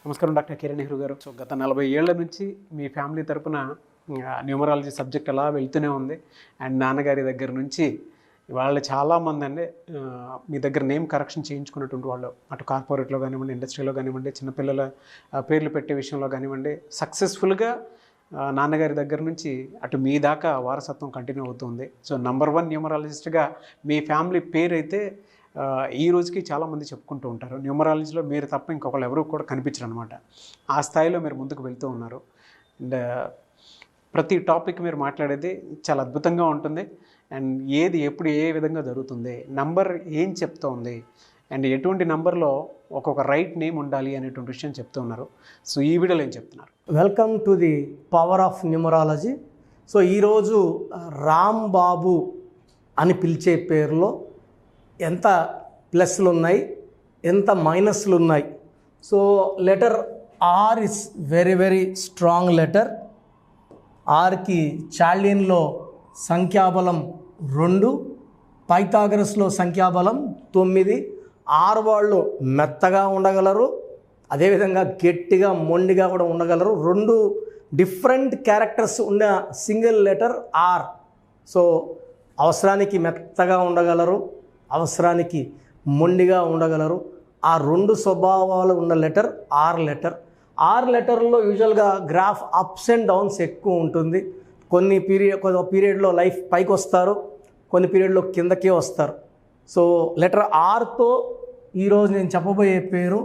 నమస్కారం డాక్టర్ కిరణ్ నెహ్రూ గారు. సో గత 40 ఏళ్ల నుంచి మీ ఫ్యామిలీ తరపున న్యూమరాలజీ సబ్జెక్ట్ అలా వెళ్తూనే ఉంది. అండ్ నాన్నగారి దగ్గర నుంచి వాళ్ళు చాలామంది అండి మీ దగ్గర నేమ్ కరెక్షన్ చేయించుకున్నటువంటి వాళ్ళు, అటు కార్పొరేట్లో కానివ్వండి, ఇండస్ట్రీలో కానివ్వండి, చిన్నపిల్లల పేర్లు పెట్టే విషయంలో కానివ్వండి, సక్సెస్ఫుల్గా నాన్నగారి దగ్గర నుంచి అటు మీ దాకా వారసత్వం కంటిన్యూ అవుతుంది. సో నంబర్ 1 న్యూమరాలజిస్ట్గా మీ ఫ్యామిలీ పేరు అయితే ఈ రోజుకి చాలామంది చెప్పుకుంటూ ఉంటారు. న్యూమరాలజీలో మీరు తప్ప ఇంకొకళ్ళు ఎవరు కూడా కనిపించరు అనమాట. ఆ స్థాయిలో మీరు ముందుకు వెళ్తూ ఉన్నారు. అండ్ ప్రతి టాపిక్ మీరు మాట్లాడేది చాలా అద్భుతంగా ఉంటుంది. అండ్ ఏది ఎప్పుడు ఏ విధంగా జరుగుతుంది, నంబర్ ఏం చెప్తోంది, అండ్ ఎటువంటి నంబర్లో ఒక్కొక్క రైట్ నేమ్ ఉండాలి అనేటువంటి విషయం చెప్తూ ఉన్నారు. సో ఈ వీడియోలో ఏం చెప్తున్నారు? Welcome to the power of numerology. So ఈరోజు రామ్ బాబు అని పిలిచే పేరులో ఎంత ప్లస్లు ఉన్నాయి, ఎంత మైనస్లు ఉన్నాయి. So letter R is very very strong letter. ఆర్కి చాల్డియన్లో సంఖ్యాబలం 2, పైథాగరస్లో సంఖ్యాబలం 9. ఆరు వాళ్ళు మెత్తగా ఉండగలరు, అదేవిధంగా గట్టిగా మొండిగా కూడా ఉండగలరు. 2 డిఫరెంట్ క్యారెక్టర్స్ ఉన్న సింగిల్ లెటర్ ఆర్. సో అవసరానికి మెత్తగా ఉండగలరు, అవసరానికి మొండిగా ఉండగలరు. ఆ 2 స్వభావాలు ఉన్న లెటర్ ఆర్ లెటర్. ఆర్ లెటర్లో యూజువల్గా గ్రాఫ్ అప్స్ అండ్ డౌన్స్ ఎక్కువ ఉంటుంది. కొన్ని పీరియడ్లో లైఫ్ పైకి వస్తారు, కొన్ని పీరియడ్లో కిందకే వస్తారు. సో లెటర్ ఆర్తో ఈరోజు నేను చెప్పబోయే పేరు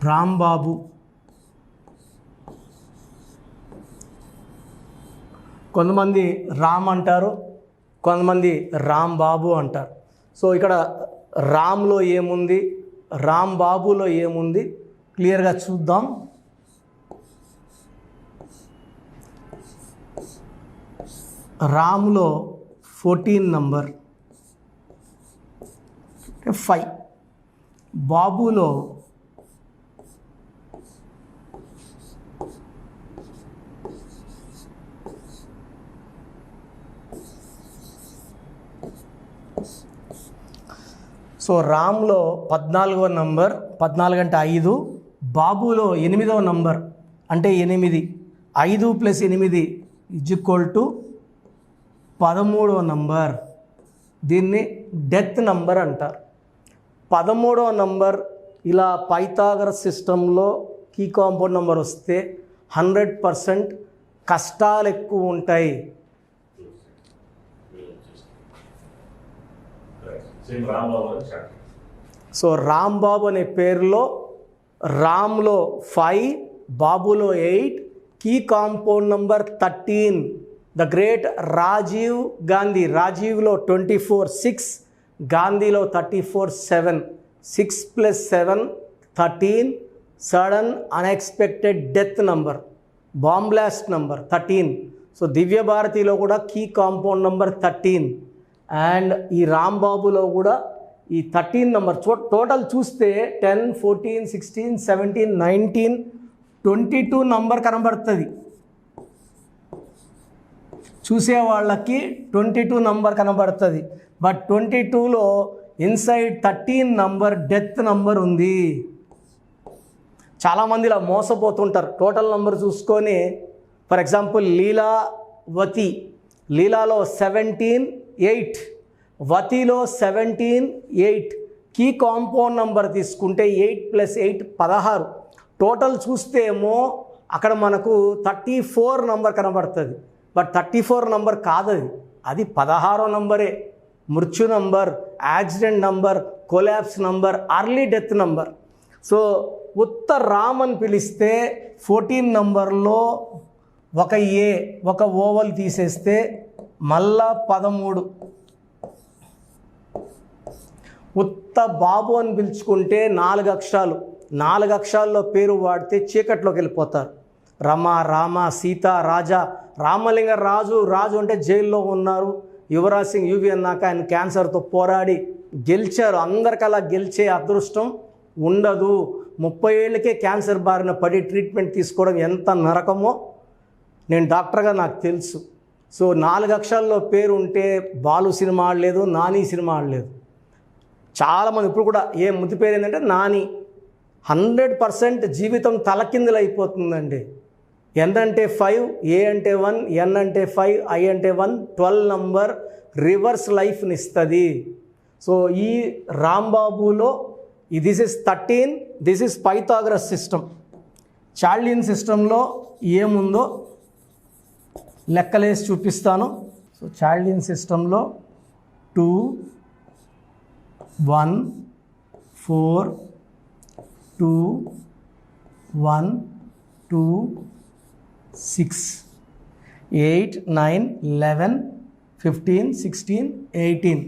రాంబాబు. కొంతమంది రామ్ అంటారు, కొంతమంది రాంబాబు అంటారు. సో ఇక్కడ రామ్లో ఏముంది, రాంబాబులో ఏముంది క్లియర్గా చూద్దాం. రామ్లో 14 నంబర్ 5, బాబులో 14వ నంబర్, 14 అంటే 5, బాబులో 8వ నంబర్ అంటే 8. 5 + 8 = 13వ నంబర్. దీన్ని డెత్ నంబర్ అంటారు. 13వ నంబర్ ఇలా పైథాగరస్ సిస్టంలో కీ కాంపౌండ్ నెంబర్ వస్తే 100% కష్టాలు ఎక్కువ ఉంటాయి. సో రాంబాబు అనే పేరులో రామ్లో 5, బాబులో 8, key compound number 13. The great Rajiv Gandhi, రాజీవ్లో 24, 6, గాంధీలో 34, 7. 6 + 7 13. Sudden unexpected death number, bomb blast number 13. So Divya భారతిలో కూడా కీ కాంపౌండ్ నంబర్ 13. అండ్ ఈ రాంబాబులో కూడా ఈ 13 నంబర్ టోటల్ చూస్తే 10, 14, 16, 17, 19, 22 నంబర్ కనబడుతుంది. చూసే వాళ్ళకి 22 నంబర్ కనబడుతుంది. బట్ 22లో ఇన్సైడ్ 13 నంబర్ డెత్ నంబర్ ఉంది. చాలామంది ఇలా మోసపోతుంటారు. టోటల్ నంబర్ చూసుకొని, ఫర్ ఎగ్జాంపుల్ లీలావతి, లీలాలో 17, 8, వతిలో 17, 8. కీ కాంపౌండ్ నంబర్ తీసుకుంటే 8 + 8 16. టోటల్ చూస్తే ఏమో అక్కడ మనకు 34 నంబర్ కనబడుతుంది. బట్ 34 నంబర్ కాదది, అది 16వ నంబరే. మృత్యు number, accident number, collapse number, early death number. So ఉత్త రామ్ అని పిలిస్తే 14 నంబర్లో ఒక ఏ, ఒక ఓవల్ తీసేస్తే మళ్ళా 13. ఉత్త బాబు అని పిలుచుకుంటే 4 అక్షరాలు, 4 అక్షరాల్లో పేరు వాడితే చీకట్లోకి వెళ్ళిపోతారు. రమ, రామ, సీత, రాజా. రామలింగ రాజు, రాజు అంటే జైల్లో ఉన్నారు. యువరాజ్ సింగ్ యూవి అన్నాక ఆయన క్యాన్సర్తో పోరాడి గెలిచారు. అందరికలా గెలిచే అదృష్టం ఉండదు. 30 ఏళ్ళకే క్యాన్సర్ బారిన పడి ట్రీట్మెంట్ తీసుకోవడం ఎంత నరకమో నేను డాక్టర్గా నాకు తెలుసు. సో 4 అక్షరాల్లో పేరు ఉంటే బాలు సినిమా ఆడలేదు, నాని సినిమా ఆడలేదు. చాలామంది ఇప్పుడు కూడా ఏ ముద్దు పేరు ఏంటంటే నాని. 100% జీవితం తలకిందులు అయిపోతుందండి. ఎన్ అంటే 5, ఏ అంటే 1, ఎన్ అంటే 5, ఐ అంటే 1, 12 నంబర్ రివర్స్ లైఫ్ని ఇస్తుంది. సో ఈ రాంబాబులో this is 13, this is Pythagoras system. చార్లియన్ సిస్టంలో ఏముందో లెక్కలేసి చూపిస్తాను. సో చార్లియన్ సిస్టంలో 2, 1, 4, 2, 1, 2, 6, 8, 9, 11, 15, 16, 18.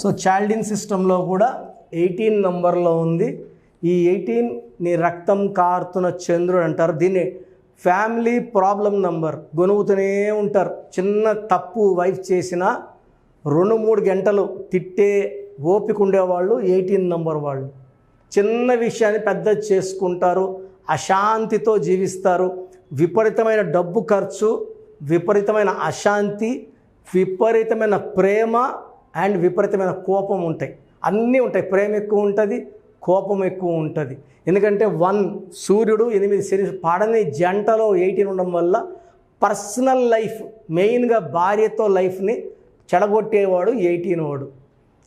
సో చాల్డిన్ సిస్టంలో కూడా 18 నంబర్లో ఉంది. ఈ 18 ని రక్తం కారుతున్న చంద్రుడు అంటారు. దీన్ని ఫ్యామిలీ ప్రాబ్లం నంబర్. గొనుగుతూనే ఉంటారు. చిన్న తప్పు వైఫ్ చేసినా 2-3 గంటలు తిట్టే ఓపిక ఉండేవాళ్ళు 18 నంబర్ వాళ్ళు. చిన్న విషయాన్ని పెద్ద చేసుకుంటారు, అశాంతితో జీవిస్తారు. విపరీతమైన డబ్బు ఖర్చు, విపరీతమైన అశాంతి, విపరీతమైన ప్రేమ అండ్ విపరీతమైన కోపం ఉంటాయి. అన్నీ ఉంటాయి. ప్రేమ ఎక్కువ ఉంటుంది, కోపం ఎక్కువ ఉంటుంది. ఎందుకంటే 1 సూర్యుడు, 8 శని పాడని జంటలో 18 ఉండడం వల్ల పర్సనల్ లైఫ్, మెయిన్గా భార్యతో లైఫ్ని చెడగొట్టేవాడు 18 వాడు.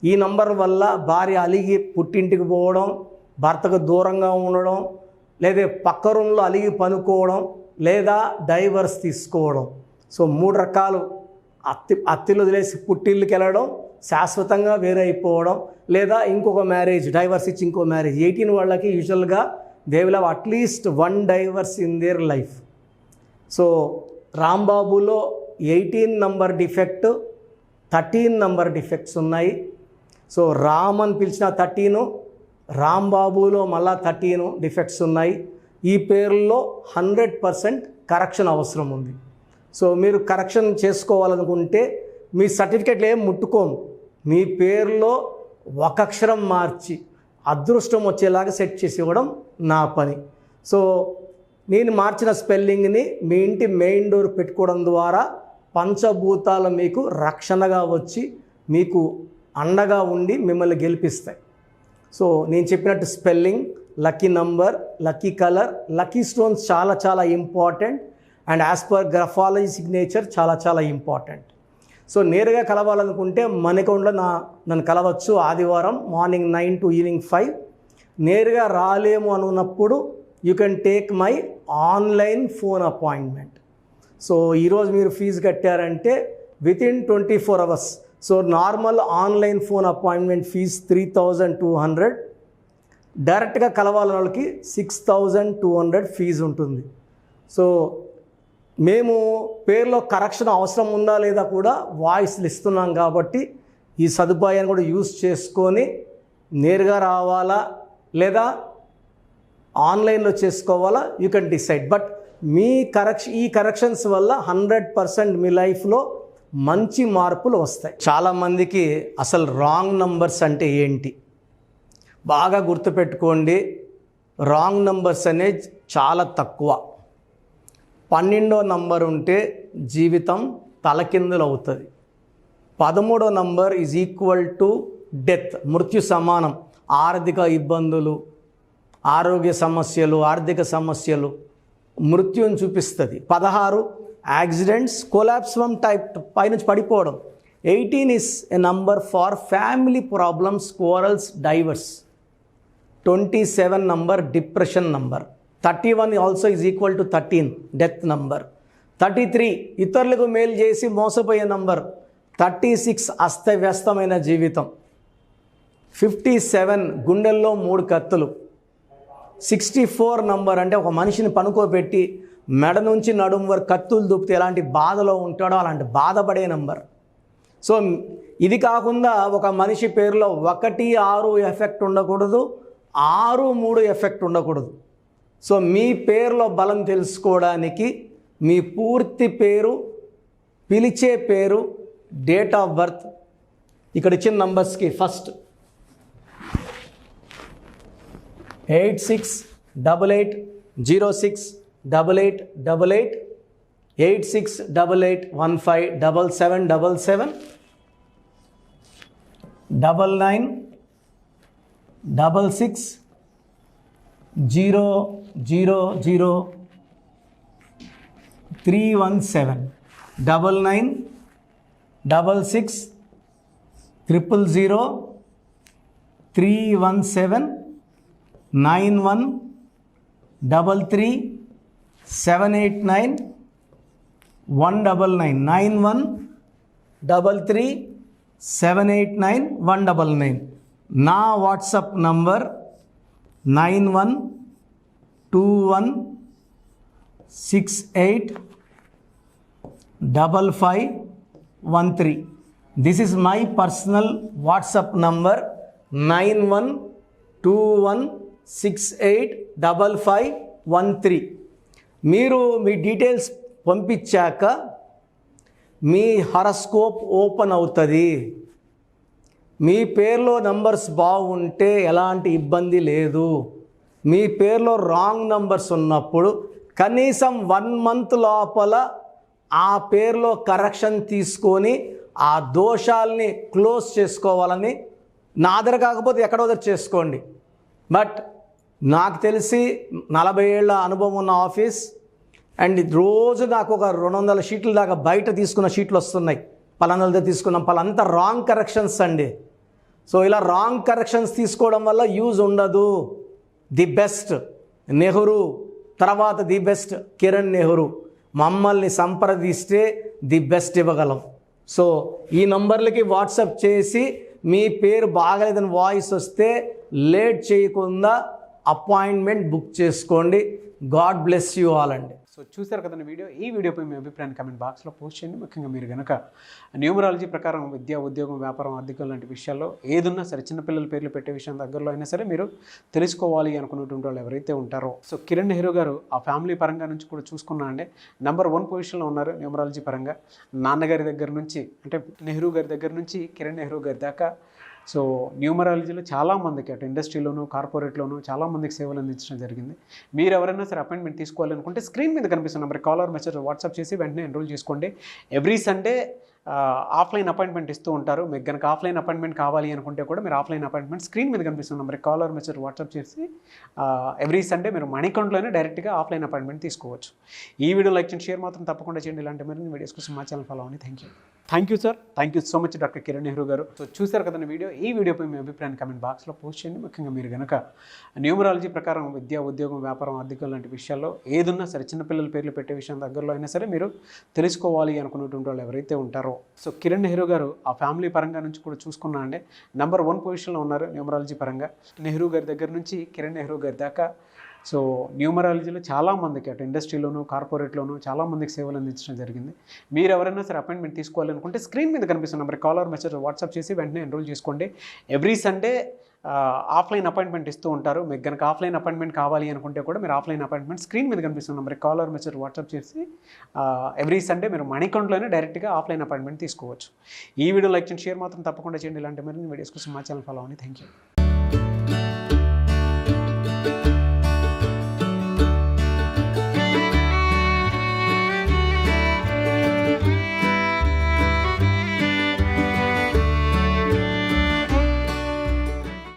ఈ నంబర్ వల్ల భార్య అలిగి పుట్టింటికి పోవడం, భర్తకు దూరంగా ఉండడం, లేదా పక్క రూమ్లో అలిగి పనుకోవడం, లేదా డైవర్స్ తీసుకోవడం. సో 3 రకాలు. అత్తిలు వదిలేసి పుట్టిళ్ళకి వెళ్ళడం, శాశ్వతంగా వేరైపోవడం, లేదా ఇంకొక మ్యారేజ్, డైవర్స్ ఇచ్చి ఇంకో మ్యారేజ్. 18 వాళ్ళకి యూజువల్గా they will have at least 1 divorce in their life. So రాంబాబులో 18 నంబర్ డిఫెక్ట్, 13 నంబర్ డిఫెక్ట్స్ ఉన్నాయి. సో రామ్ అని పిలిచిన 13, రాంబాబులో మళ్ళా 13 డిఫెక్ట్స్ ఉన్నాయి. ఈ పేర్లలో 100% కరెక్షన్ అవసరం ఉంది. సో మీరు కరెక్షన్ చేసుకోవాలనుకుంటే మీ సర్టిఫికెట్లు ఏం ముట్టుకోము, మీ పేరులో ఒక అక్షరం మార్చి అదృష్టం వచ్చేలాగా సెట్ చేసి ఇవ్వడం నా పని. సో నేను మార్చిన స్పెల్లింగ్ని మీ ఇంటి మెయిన్ డోర్ పెట్టుకోవడం ద్వారా పంచభూతాలు మీకు రక్షణగా వచ్చి మీకు అండగా ఉండి మిమ్మల్ని గెలిపిస్తాయి. సో నేను చెప్పినట్టు spelling, lucky number, lucky colour, lucky stones చాలా చాలా important. And as per graphology signature చాలా చాలా ఇంపార్టెంట్. సో నేరుగా కలవాలనుకుంటే మన అకౌంట్లో నన్ను కలవచ్చు. ఆదివారం మార్నింగ్ 9 to ఈవినింగ్ 5. నేరుగా రాలేము అనుకున్నప్పుడు you can take my online phone appointment. So ఈరోజు మీరు ఫీజు కట్టారంటే within 24 hours. So normal online phone appointment fee 3200. డైరెక్ట్గా కలవాలని వాళ్ళకి 6200 ఫీజు ఉంటుంది. సో మేము పేరులో కరెక్షన్ అవసరం ఉందా లేదా కూడా వాయిస్లు ఇస్తున్నాం కాబట్టి ఈ సదుపాయాన్ని కూడా యూజ్ చేసుకొని నేరుగా రావాలా లేదా ఆన్లైన్లో చేసుకోవాలా, యూ కెన్ డిసైడ్. బట్ మీ ఈ కరెక్షన్స్ వల్ల 100% మీ లైఫ్లో మంచి మార్పులు వస్తాయి. చాలామందికి అసలు రాంగ్ నంబర్స్ అంటే ఏంటి బాగా గుర్తుపెట్టుకోండి. రాంగ్ నంబర్స్ అనేది చాలా తక్కువ. 12వ నంబర్ ఉంటే జీవితం తలకిందులు అవుతుంది. 13వ number is equal to death, మృత్యు సమానం. ఆర్థిక ఇబ్బందులు, ఆరోగ్య సమస్యలు, ఆర్థిక సమస్యలు, మృత్యుని చూపిస్తుంది. 16 యాక్సిడెంట్స్, కొలాప్స్ ఫ్రమ్ టైప్ పైనుంచి పడిపోవడం. 18 is a number far family problems, quarrels, divorce. 27 number depression number. 31 also is equal to 13 death number. 33 ఇతరులకు మేలు చేసి మోసపోయే నంబర్. 36 అస్తవ్యస్తమైన జీవితం. 57 గుండెల్లో 3 కత్తులు. 64 నంబర్ అంటే ఒక మనిషిని పనుకోబెట్టి మెడ నుంచి నడుము వరకు కత్తులు దూపితే ఎలాంటి బాధలో ఉంటాడో అలాంటి బాధపడే నంబర్. సో ఇది కాకుండా ఒక మనిషి పేరులో 1, 6 ఎఫెక్ట్ ఉండకూడదు, 6, 3 ఎఫెక్ట్ ఉండకూడదు. సో మీ పేరులో బలం తెలుసుకోవడానికి మీ పూర్తి పేరు, పిలిచే పేరు, డేట్ ఆఫ్ బర్త్, ఇక్కడ ఇచ్చిన నంబర్స్కి ఫస్ట్ 8688068888 8688157777 9966000317 9966000317 9133789199 నా WhatsApp number 9121685513. This is my personal WhatsApp number 9121685513. మీరు మీ డీటెయిల్స్ పంపించాక మీ హరస్కోప్ ఓపెన్ అవుతుంది. మీ పేరులో నంబర్స్ బాగుంటే ఎలాంటి ఇబ్బంది లేదు. మీ పేరులో రాంగ్ నంబర్స్ ఉన్నప్పుడు కనీసం 1 month లోపల ఆ పేరులో కరెక్షన్ తీసుకొని ఆ దోషాలని క్లోజ్ చేసుకోవాలని, నా దగ్గర కాకపోతే ఎక్కడో దగ్గర చేసుకోండి. బట్ నాకు తెలిసి 40 ఏళ్ళ అనుభవం ఉన్న ఆఫీస్ అండ్ రోజు నాకు ఒక 200 షీట్ల దాకా బయట తీసుకున్న షీట్లు వస్తున్నాయి. పలానాలతో తీసుకున్నాం, పలాంతా రాంగ్ కరెక్షన్స్ అండి. సో ఇలా రాంగ్ కరెక్షన్స్ తీసుకోవడం వల్ల యూజ్ ఉండదు. ది బెస్ట్ నెహ్రూ, తర్వాత ది బెస్ట్ కిరణ్ నెహ్రూ, మమ్మల్ని సంప్రదిస్తే ది బెస్ట్ ఇవ్వగలం. సో ఈ నంబర్లకి వాట్సాప్ చేసి మీ పేరు బాగలేదని వాయిస్ వస్తే లేట్ చేయకుండా అపాయింట్మెంట్ బుక్ చేసుకోండి. గాడ్ బ్లెస్ యూ ఆల్ అండి. సో చూసారు కదండి వీడియో. ఈ వీడియోపై మీ అభిప్రాయాన్ని కామెంట్ బాక్స్లో పోస్ట్ చేయండి. ముఖ్యంగా మీరు కనుక న్యూమరాలజీ ప్రకారం విద్య, ఉద్యోగం, వ్యాపారం, ఆర్థికం లాంటి విషయాల్లో ఏదున్నా సరే, చిన్నపిల్లల పేర్లు పెట్టే విషయం దగ్గరలో అయినా సరే మీరు తెలుసుకోవాలి అనుకున్నటువంటి వాళ్ళు ఎవరైతే ఉంటారో, సో కిరణ్ నెహ్రూ గారు ఆ ఫ్యామిలీ పరంగా నుంచి కూడా చూసుకున్నా అండి నెంబర్ 1 పొజిషన్లో ఉన్నారు న్యూమరాలజీ పరంగా. నాన్నగారి దగ్గర నుంచి అంటే నెహ్రూ గారి దగ్గర నుంచి కిరణ్ నెహ్రూ గారి దాకా సో న్యూమరాలజీలో చాలామందికి అటు ఇండస్ట్రీలోను, కార్పొరేట్లోను చాలామందికి సేవలు అందించడం జరిగింది. మీరు ఎవరైనా సరే అపాయింట్మెంట్ తీసుకోవాలనుకుంటే స్క్రీన్ మీద కనిపిస్తున్న నెంబర్ కాలర్ మెసేజ్ వాట్సాప్ చేసి వెంటనే ఎన్రోల్ చేసుకోండి. ఎవ్రీ సండే ఆఫ్లైన్ అపాయింట్మెంట్ ఇస్తూ ఉంటారు. మీకు కనుక ఆఫ్లైన్ అపాయింట్మెంట్ కావాలి అనుకుంటే కూడా మీరు ఆఫ్లైన్ అపాయింట్మెంట్ స్క్రీన్ మీద కనిపిస్తున్న నెంబర్ కాలర్ మెసేజ్ వాట్సాప్ చేసి ఎవ్రీ సండే మీరు మణికంట్లోనే డైరెక్ట్గా ఆఫ్లైన్ అపాయింట్మెంట్ తీసుకోవచ్చు. ఈ వీడియో లైక్ చేయండి, షేర్ మాత్రం తప్పకుండా చేయండి. ఇలాంటి మరిన్ని వీడియోస్ కోసం మా ఛానల్ ఫాలో అవ్వండి. Thank you sir. Thank you so much doctor Kiran Nehru గారు. సో చూసారు కదండి వీడియో. ఈ వీడియోపై మీ అభిప్రాయాన్ని కామెంట్ బాక్స్లో పోస్ట్ చేయండి. ముఖ్యంగా మీరు కనుక న్యూమరాలజీ ప్రకారం విద్య, ఉద్యోగం, వ్యాపారం, ఆర్థికం లాంటి విషయాల్లో ఏదున్నా సరే, చిన్నపిల్లల పేర్లు పెట్టే విషయం దగ్గరలో అయినా సరే మీరు తెలుసుకోవాలి అనుకున్నటువంటి వాళ్ళు ఎవరైతే ఉంటారో, సో కిరణ్ నెహ్రూ గారు ఆ ఫ్యామిలీ పరంగా నుంచి కూడా చూసుకున్నా అండి నెంబర్ 1 పొజిషన్లో ఉన్నారు న్యూమరాలజీ పరంగా. నెహ్రూ గారి దగ్గర నుంచి కిరణ్ నెహ్రూ గారి దాకా సో న్యూమరాలజీలో చాలామందికి అటు ఇండస్ట్రీలోను, కార్పొరేట్లోను చాలామందికి సేవలు అందించడం జరిగింది. మీరు ఎవరైనా సరే అపాయింట్మెంట్ తీసుకోవాలనుకుంటే స్క్రీన్ మీద కనిపిస్తున్న నెంబర్ కాలర్ మెసేజ్ వాట్సాప్ చేసి వెంటనే ఎన్రోల్ చేసుకోండి. ఎవ్రీ సండే ఆఫ్లైన్ అపాయింట్మెంట్ ఇస్తూ ఉంటారు. మీకు కనుక ఆఫ్లైన్ అపాయింట్మెంట్ కావాలి అనుకుంటే కూడా మీరు ఆఫ్లైన్ అపాయింట్మెంట్ స్క్రీన్ మీద కనిపిస్తున్న నెంబర్ కాలర్ మెసేజ్ వాట్సాప్ చేసి ఎవ్రీ సండే మీరు మణికంట్లోనే డైరెక్ట్గా ఆఫ్లైన్ అపాయింట్మెంట్ తీసుకోవచ్చు. ఈ వీడియో లైక్ చేయండి, షేర్ మాత్రం తప్పకుండా చేయండి. ఇలాంటి మరిన్ని వీడియోస్ కోసం మా ఛానల్ ఫాలో అవ్వండి. Thank you.